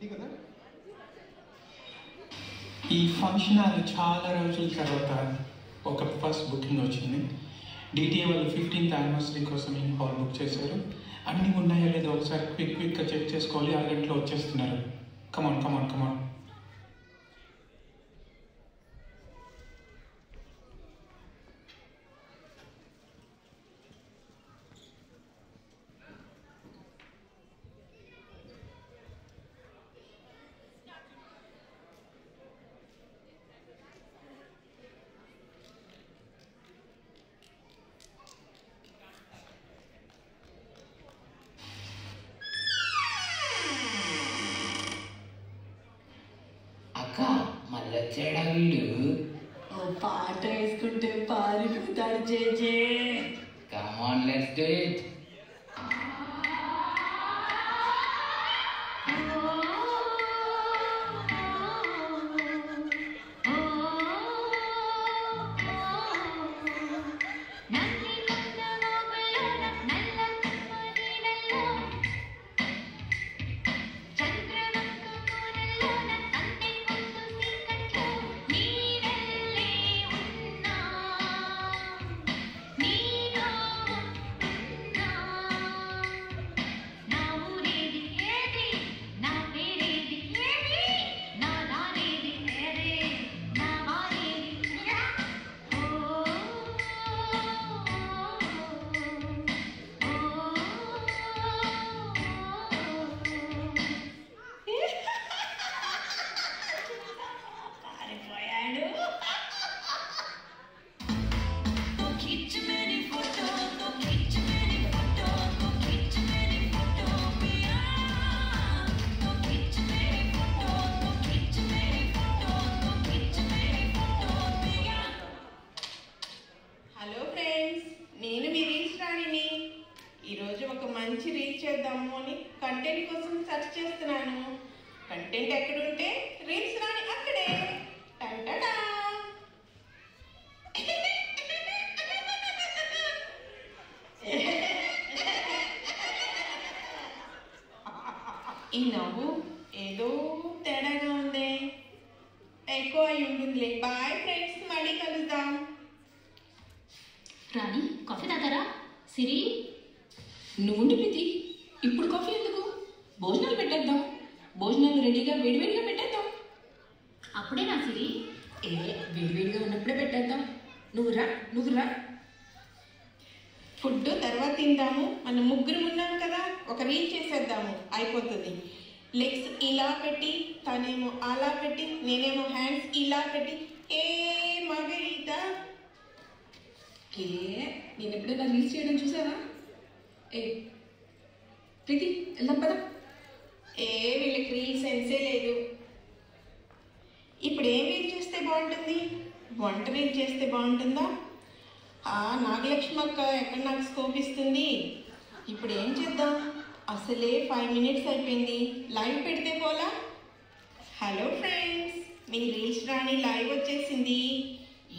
ఈ function hall చాలా రోజుల తర్వాత ఒక ఫస్ట్ బుకింగ్ వచ్చింది. డిటిఏ వాళ్ళు 15th యానివర్సరీ కోసం ఈ హాల్ బుక్ చేశారు. అన్నీ ఉన్నాయో లేదో ఒకసారి క్విక్గా చెక్ చేసుకోవాలి. 6 గంటలో వచ్చేస్తున్నారు. కమాన్ కమాన్ కమాన్. మళ్ళొచ్చాడా వీడు? ఓ పాట వేసుకుంటే పారిపోతాడు జేజే. Come on let's do it. ఈరోజు ఒక మంచి రీచ్ చేద్దాము అని కంటెంట్ కోసం సెర్చ్ చేస్తున్నాను. కంటెంట్ ఎక్కడుంటే రీల్స్ రాని అక్కడే. టంటడా. ఈ నవ్వు ఏదో తేడాగా ఉంది. ఎక్కువ అయి ఉంటుందిలే. బాయ్ ఫ్రెండ్స్, మళ్ళీ కలుద్దాం. రాణి, కాఫీ తాగారా? సిరి, నువ్వుండి ప్రీతి, ఇప్పుడు కాఫీ ఎందుకు? భోజనాలు పెట్టేద్దాం. భోజనాలు రెడీగా వేడివేడిగా పెట్టేద్దాం. అప్పుడే నా సిరి? వేడివేడిగా ఉన్నప్పుడే పెట్టేద్దాం. నువ్వు రా. ఫుడ్ తర్వాత తిందాము. మనం ముగ్గురు ఉన్నాం కదా, ఒక రీల్ చేసేద్దాము, అయిపోతుంది. లెగ్స్ ఇలా పెట్టి, తనేమో అలా పెట్టి, నేనేమో హ్యాండ్స్ ఇలా పెట్టి. ఏ మగయిత నేను ఎప్పుడైనా రీల్స్ చేయడం చూసావా? ప్రీతి, వెళ్దాం పదా. వీళ్ళకి రీల్ సెన్సే లేదు. ఇప్పుడు ఏం రీల్ చేస్తే బాగుంటుంది? వంట రీల్ చేస్తే బాగుంటుందా? నాగలక్ష్మి అక్క ఎక్కడ నాకు స్కోప్ ఇస్తుంది? ఇప్పుడు ఏం చేద్దాం? అసలే 5 minutes అయిపోయింది. లైవ్ పెడితే పోలా? హలో ఫ్రెండ్స్, మీ రీల్స్ రాని లైవ్ వచ్చేసింది.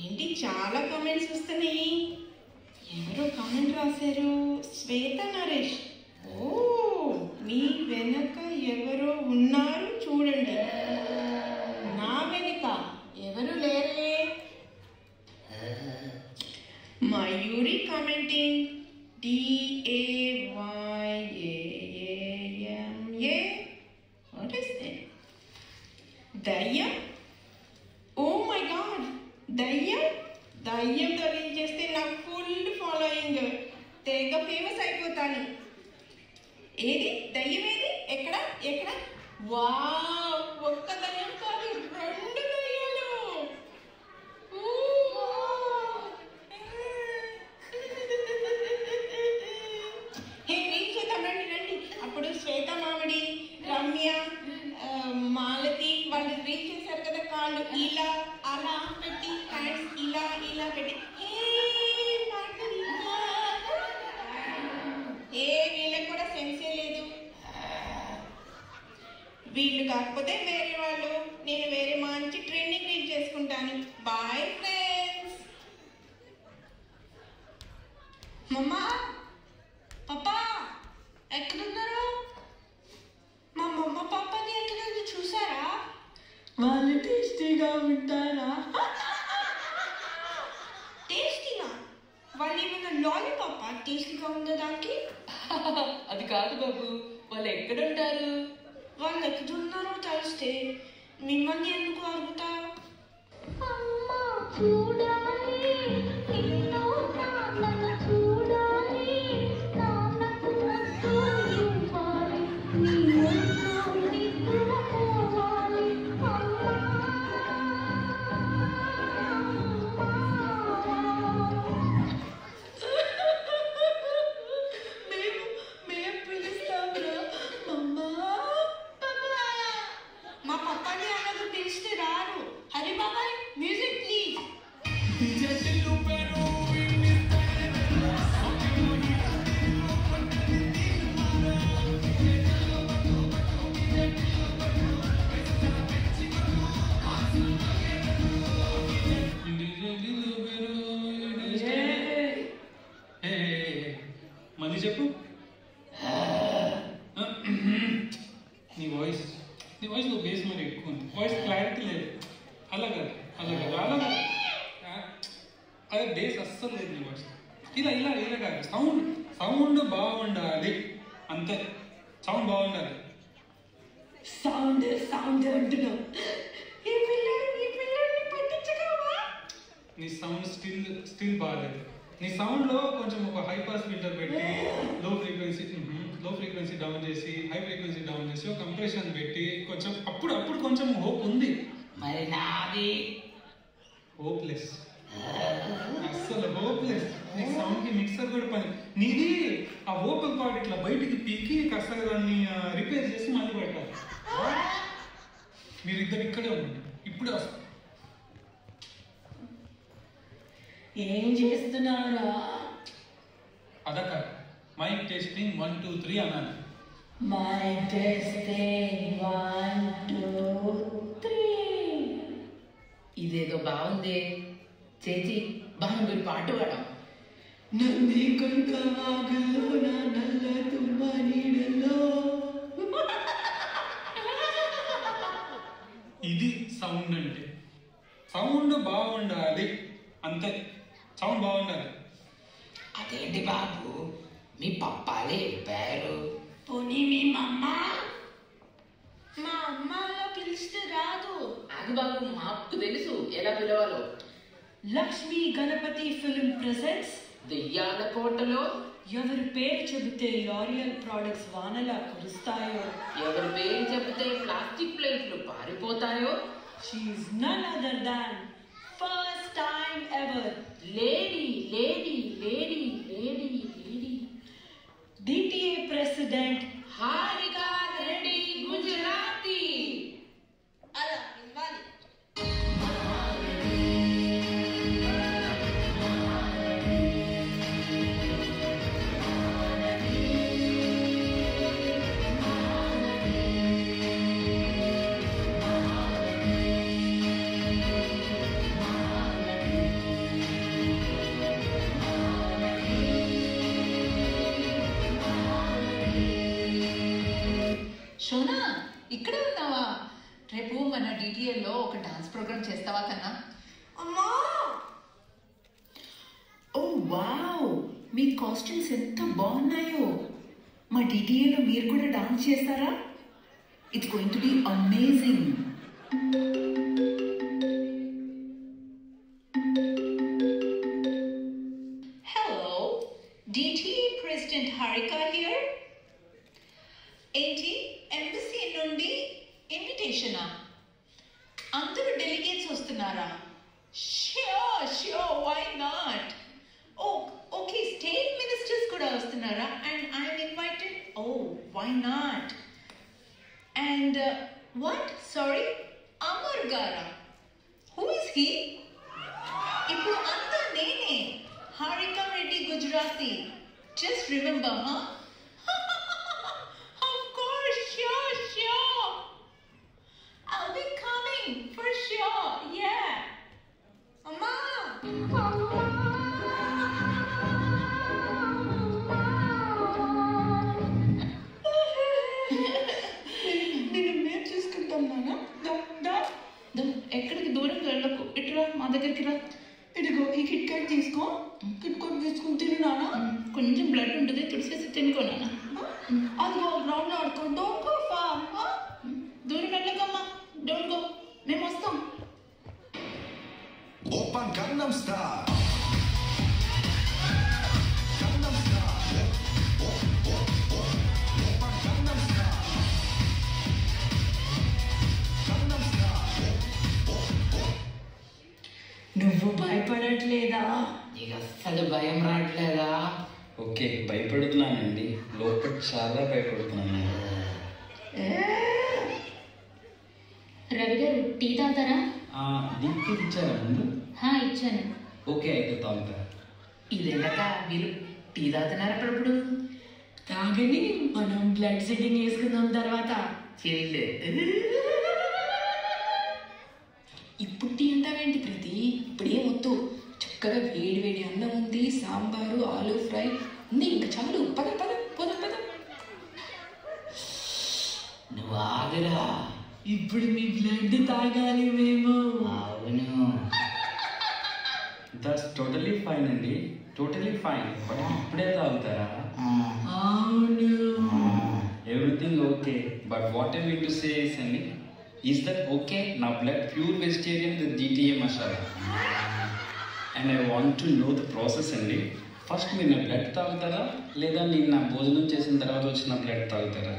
ఏంటి చాలా కామెంట్స్ వస్తున్నాయి. ఎవరో కామెంట్ రాశారు, శ్వేత నరేష్. ఓ, మీ వెనక ఎవరో ఉన్నారు చూడండి. నా వెనుక ఎవరు లేరే. Mayuri commenting DAYAAMA. What is that? దయ్యం. ఓ మై గాడ్, దయ్యంతో రీల్ చేస్తే నాకు ఫుల్ ఫాలోయింగ్, తెగ ఫేమస్ అయిపోతాను. ఏది దయ్యం? ఏది? ఎక్కడ? వావ్, ఒక్క దయ్యం కాదు, 2 దయ్యాలు. రీల్ చేద్దాం, రండి. అప్పుడు శ్వేత మామిడి, రమ్య, మాలతి వాళ్ళు రీల్ చేశారు కదా. కాళ్ళు ఇలా అలా పెట్టి, హ్యాండ్స్ ఇలా పెట్టి. వీళ్ళకి కూడా సెన్సే లేదు. వీళ్ళు కాకపోతే వేరే వాళ్ళు. నేను వేరే మంచి ట్రెండింగ్ రీల్ చేసుకుంటాను. Boy friends. మమ్మా, పాపా ఎక్కడున్నారు? మా మమ్మ పాపని ఎక్కడ టేస్టీగా ఉంటారా? టేస్టీగా? వాళ్ళు ఏమైనా లాలీపాపా టేస్టీగా ఉందా దానికి? అది కాదు బాబు, వాళ్ళు ఎక్కడుంటారు? వాళ్ళు ఎక్కడున్నారో తెలిస్తే మిమ్మల్ని ఎందుకు అడుగుతా? మేము పిలుస్తాంరా మమ్మా. మా పప్పాని అన్నది పిలిస్తే రారు. హరి బాబాయ్ మ్యూజిక్ ప్లీజ్. మళ్ళీ చెప్పు. నీ వాయిస్లో బేస్ మరి ఎక్కువ ఉంది. వాయిస్ క్లారిటీ లేదు. అలాగా అదే బేస్ అస్సలు లేదు నీ వాయిస్. ఇలా కాదు. సౌండ్ బాగుండాలి అంతే. సౌండ్ బాగుండాలి. సౌండ్ అంటున్నావు. ఈ పిల్లల్ని పట్టించగలవా? నీ సౌండ్ స్టిల్ బాగాలేదు. నీ సౌండ్లో కొంచెం ఒక హై పాస్ ఫిల్టర్ పెట్టి లో ఫ్రీక్వెన్సీ డౌన్ చేసి హై ఫ్రీక్వెన్సీ డౌన్ చేసి ఒక కంప్రెషన్ పెట్టి కొంచెం అప్పుడు కొంచెం హోప్ ఉంది. మరి నాది హోప్లెస్, అస్సలు హోప్లెస్. నీ సౌండ్కి మిక్సర్ కూడా పని. నీది ఆ ఓపెన్ పార్ట్ ఇట్లా బయటికి పీకి కాస్త దాన్ని రిపేర్ చేసి మళ్ళీ పెట్టాలి. మీరిద్దరు ఇక్కడే ఉండండి, ఇప్పుడే వస్తాం. ఏం చేస్తున్నారా? అదక మైక్ టెస్టింగ్ 1 2 3 అన్నాను. Mic testing 1 2 3. ఇదేదో బాగుంది. చేచి బాగా మీరు పాట పాడాం. నంది కొంక వాగల్లో నా నల్ల తుమ్మ నీడల్లో. ఇది సౌండ్ అంటే. సౌండ్ బాగుండాలి అంతే. సౌండ్ బాగుండాలి. అదేంటి బాబు, మీ పప్పాలే చెప్పారు. పోనీ మీ మమ్మ? మా అమ్మ అలా పిలిస్తే రాదు. అది బాబు, మాకు తెలుసు ఎలా పిలవాలో. లక్ష్మీ గణపతి ఫిల్మ్ ప్రెజెంట్స్ దెయ్యాల కోటలో ఎవరి పేరు చెబితే లారియల్ ప్రొడక్ట్స్ వానలా కురుస్తాయో, ఎవరి పేరు చెబితే ప్లాస్టిక్ ప్లేట్లు పారిపోతాయో. She's none other than first time ever lady DTA president Harika Reddy Gujarati. అలా ఇవ్వాలి. షోనా, ఇక్కడే ఉన్నావా? రేపు మన DTAలో ఒక డాన్స్ ప్రోగ్రామ్ చేస్తావా కన్నా? అమ్మా, ఓ వావ్, మీ కాస్ట్యూమ్స్ ఎంత బాగున్నాయో. మా DTAలో మీరు కూడా డాన్స్ చేస్తారా? It's going to be amazing. Hello, DTA President Harika here. ఏంటి, ఎంబసీ నుండి ఇన్విటేషనా? అందరూ డెలిగేట్స్ వస్తున్నారా? Sure, why not? Oh okay, state ministers కూడా వస్తున్నారా? And I'm invited. Oh why not? And what, sorry, Amar గారా? Who is he? ఇప్పుడు అంతా నేనే, హారికా రెడ్డి గుజరాతీ. జస్ట్ రిమెంబర్, హా? Sure. I'll be coming for sure. Yeah. Amma. నేను చూసుకుంటాం నాన్న. దగ్గరికి రా. ఇదిగో ఈ కిట్ క్యాట్ తీసుకో. కిట్ క్యాట్ తీసుకుని తిను నాన్న. కొంచెం బ్లడ్ ఉంటుంది, తుడిసేసి తినుకోనా. అదిగో గ్రౌండ్ ఆడుకో. Don't go far. దూరం వెళ్ళకమ్మా, డోంట్ గో, మేము వస్తాం. Open Gangnam Style. నువ్వు భయపడట్లేదా? నీకు అస్సలు భయం రావట్లేదా? ఓకే, భయపడుతున్నానండి. లోపల చాలా భయపడుతున్నాను. రవి గారు టీ తాగుతారా? దీనికి ఇచ్చారా ముందు? ఇచ్చాను. ఓకే, అయితే తాగుతా. ఇదేలాక మీరు టీ తాగుతున్నారు అప్పుడప్పుడు? తాగని మనం బ్లడ్ సెట్టింగ్ వేసుకుందాం తర్వాత. చిల్లు. ఇప్పుడు టీ అంటావేంటి ప్రీతి? ఇప్పుడేం వద్దు. చక్కగా వేడి వేడి అన్నం ఉంది, సాంబారు, ఆలు ఫ్రై ఉంది. ఇంకా చాలు. పద పద పద పద. నువ్వు ఆగురా. ఇప్పుడు మీ బ్లడ్ తాగాలి మేము. అవును. దట్స్ టోటలీ ఫైన్ అండి, టోటలీ ఫైన్. బట్ ఇప్పుడే తాగుతారా? అవును. Everything okay, but what I mean to say is అండి, ఈస్ దట్ ఓకే? నా blood pure vegetarian with DTA masala. And I want to know the process అండి. ఫస్ట్ మీరు నా blood తాగుతారా, లేదా నేను నా భోజనం చేసిన తర్వాత వచ్చిన బ్లడ్ తాగుతారా?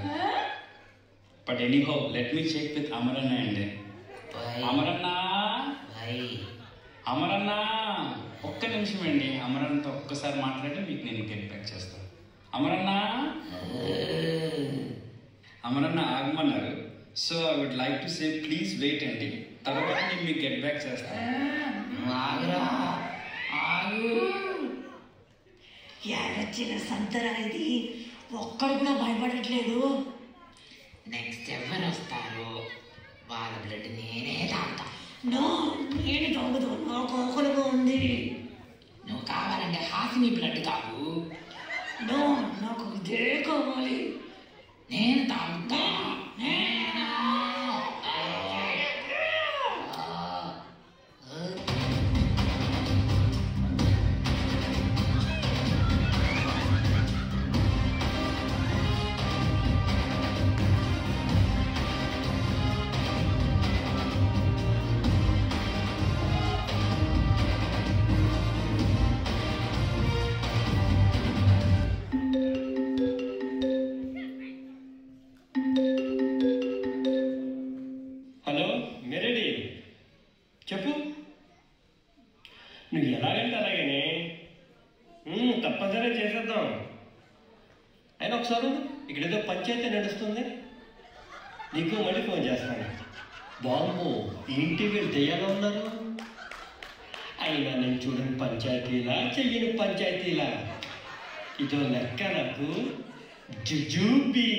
But anyhow let me check with Amaranna అండి. అమరన్న, అమరన్న, ఒక్క నిమిషం అండి. అమరన్నతో ఒక్కసారి మాట్లాడి మీకు నేను గెట్ బ్యాక్ చేస్తాను. అమరన్న, అమరన్న ఆగమన్నారు. So I would like to say please wait అండి, తర్వాత నేను మీకు గెట్ బ్యాక్ చేస్తాను. ఆగురా, ఆగు. ఎర్రచ్చిన సంతరా ఇది. ఒక్కడు కూడా భయపడట్లేదు. నెక్స్ట్ ఎవరు వస్తారు వాళ్ళ బ్లడ్ నేనే తాగుతా. నో, నేను తాగుదు. నాకు ఆకలిగా ఉంది. నువ్వు కావాలంటే హాసిని బ్లడ్ తాగు. నో, నాకు ఇదే కావాలి. నేను తాగుతా. హలో మెరెడీ, చెప్పు. నువ్వు ఎలాగంటే అలాగనే తప్పనిసరిగా చేసేద్దాం. అయినా ఒకసారి ఇక్కడేదో పంచాయతీ నడుస్తుంది, నీకు మళ్ళీ ఫోన్ చేస్తాను. బాంబు ఇంటి వీళ్ళు దెయ్యాలో ఉన్నారు. అయినా నేను చూడని పంచాయతీలా, చెయ్యని పంచాయతీలా, ఇదో లెక్క నాకు జుజూబీ.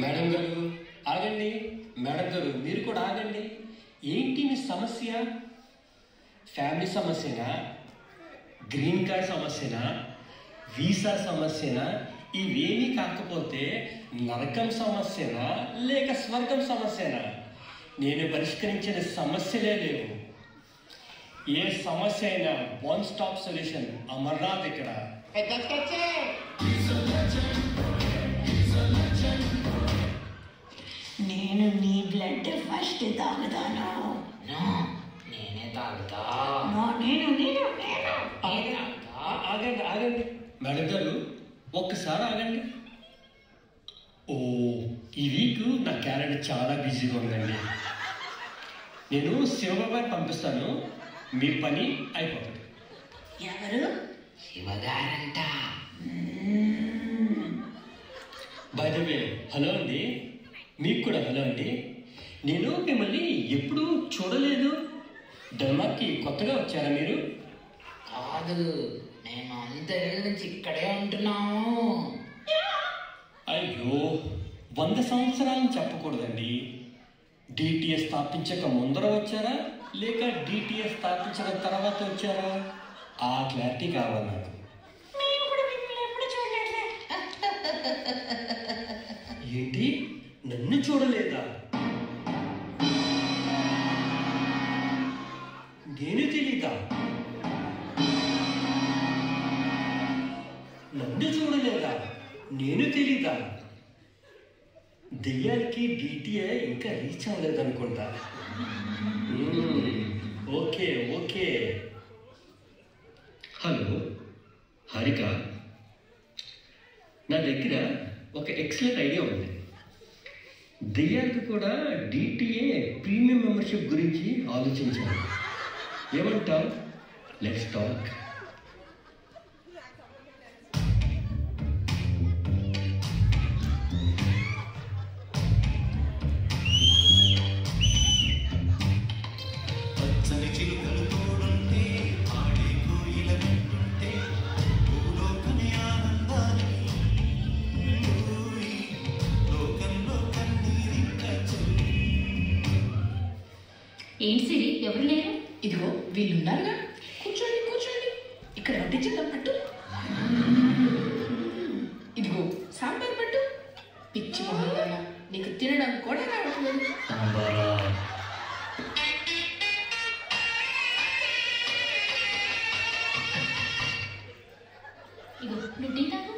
మేడం గారు ఆగండి. మేడం గారు మీరు కూడా ఆగండి. ఏంటి మీ సమస్య? ఫ్యామిలీ సమస్యనా, గ్రీన్ కార్డ్ సమస్యనా, వీసా సమస్యనా? ఇవేమీ కాకపోతే నరకం సమస్యనా, లేక స్వర్గం సమస్యనా? నేను పరిష్కరించిన సమస్యలే లేవు. ఏ సమస్య అయినా వన్ స్టాప్ సొల్యూషన్ అమర్నాథ్ ఇక్కడ. నేను నీ బ్లడ్ ఫస్ట్ తాగుతాను. నేనే తాగుతా. ఆగండి ఆగండి మేడం గారు, ఒక్కసారి ఆగండి. ఓ, ఈ వీక్ నా క్యాలెండర్ చాలా బిజీగా ఉందండి. నేను శివబాబాని పంపిస్తాను, మీ పని అయిపోతుంది. ఎవరు? శివగారంట. బై ద వే, హలో అండి. మీకు కూడా హలో అండి. నేను మిమ్మల్ని ఎప్పుడూ చూడలేదు. డెన్మార్క్కి కొత్తగా వచ్చారా మీరు? కాదు, మేము అంతేళ్ళ నుంచి ఇక్కడే ఉంటున్నాము. అయ్యో, 100 సంవత్సరాలను చెప్పకూడదండి. DTA స్థాపించక ముందర వచ్చారా, లేక DTA స్థాపించిన తర్వాత వచ్చారా? ఆ క్లారిటీ కావాలి నాకు. ఏంటి, నన్ను చూడలేదా? దెయ్యానికి డిటిఏ ఇంకా రీచ్ అవ్వలేదు అనుకుంటా. Okay okay. హలో హారిక, నా దగ్గర ఒక ఎక్సలెంట్ ఐడియా ఉంది. దెయ్యానికి కూడా డిటిఏ ప్రీమియం మెంబర్షిప్ గురించి ఆలోచించాను. ఏమంటావు? Let's talk. ఏంటి సిరి, ఎవరు లేరు? ఇదిగో వీళ్ళున్నారుగా, కూర్చోండి కూర్చోండి, ఇక్కడ వడ్డించేద్దాం పట్టు. ఇదిగో సాంబార్ పట్టు. పిచ్చి మొహల్లా నీకు తినడం కూడా రావట్లేదు. ఇగో నువ్వు టీ తాగు.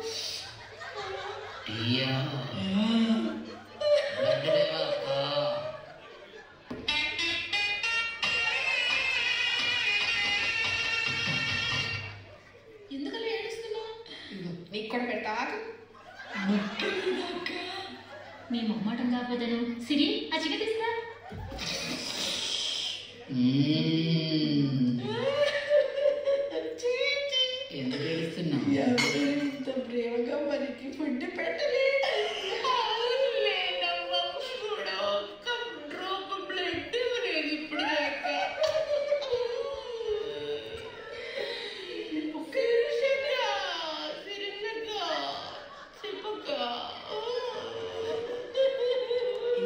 ఎందుకలా ఏడుస్తున్నావు? నీకు కూడా పెట్టాకు. మీ మొమ్మాటం కాకపోతేను. సిరి, ఆ చికెన్ తీసుకురా. ఎందుకు ఏడుస్తున్నావు? ఇంత ప్రేమగా మనకి ఫుడ్ పెట్టలేదు.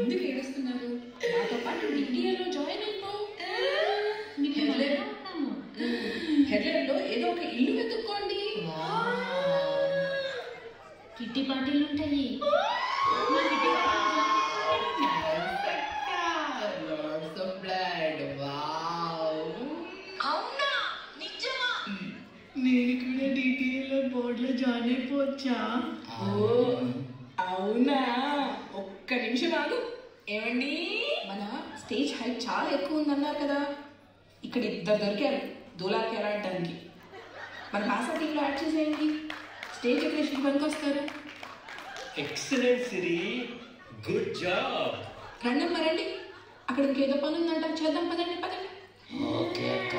ఎందుకు ఏడుస్తున్నారు? నాతో పాటు డిటిఏలో జాయిన్ అయిపో. హెడ్లైన్లో ఏదో ఒక ఇల్లు వెతుక్కోండి. కిట్టి పార్టీలు ఉంటాయి. నేను కూడా డిటిఏలో బోర్డులో జాయిన్ అయిపోవచ్చా? ఓ అవునా? ఒక్క నిమిషం ఆగు. ఏమండి, మన స్టేజ్ హైట్ చాలా ఎక్కువ ఉందన్నారు కదా, ఇక్కడ ఇద్దరు దొరికారు దూలాకి ఎలాడడానికి. మన భాషా టీంలో యాడ్ చేసేయండి. స్టేజ్ డెకరేషన్ పనికి వస్తారు. ఎక్సలెంట్ సిరి, గుడ్ జాబ్. రండి రండి, అక్కడ ఇంకేదో పని ఉందంట, చేద్దాం. పదండి పదండి. ఓకే అక్క.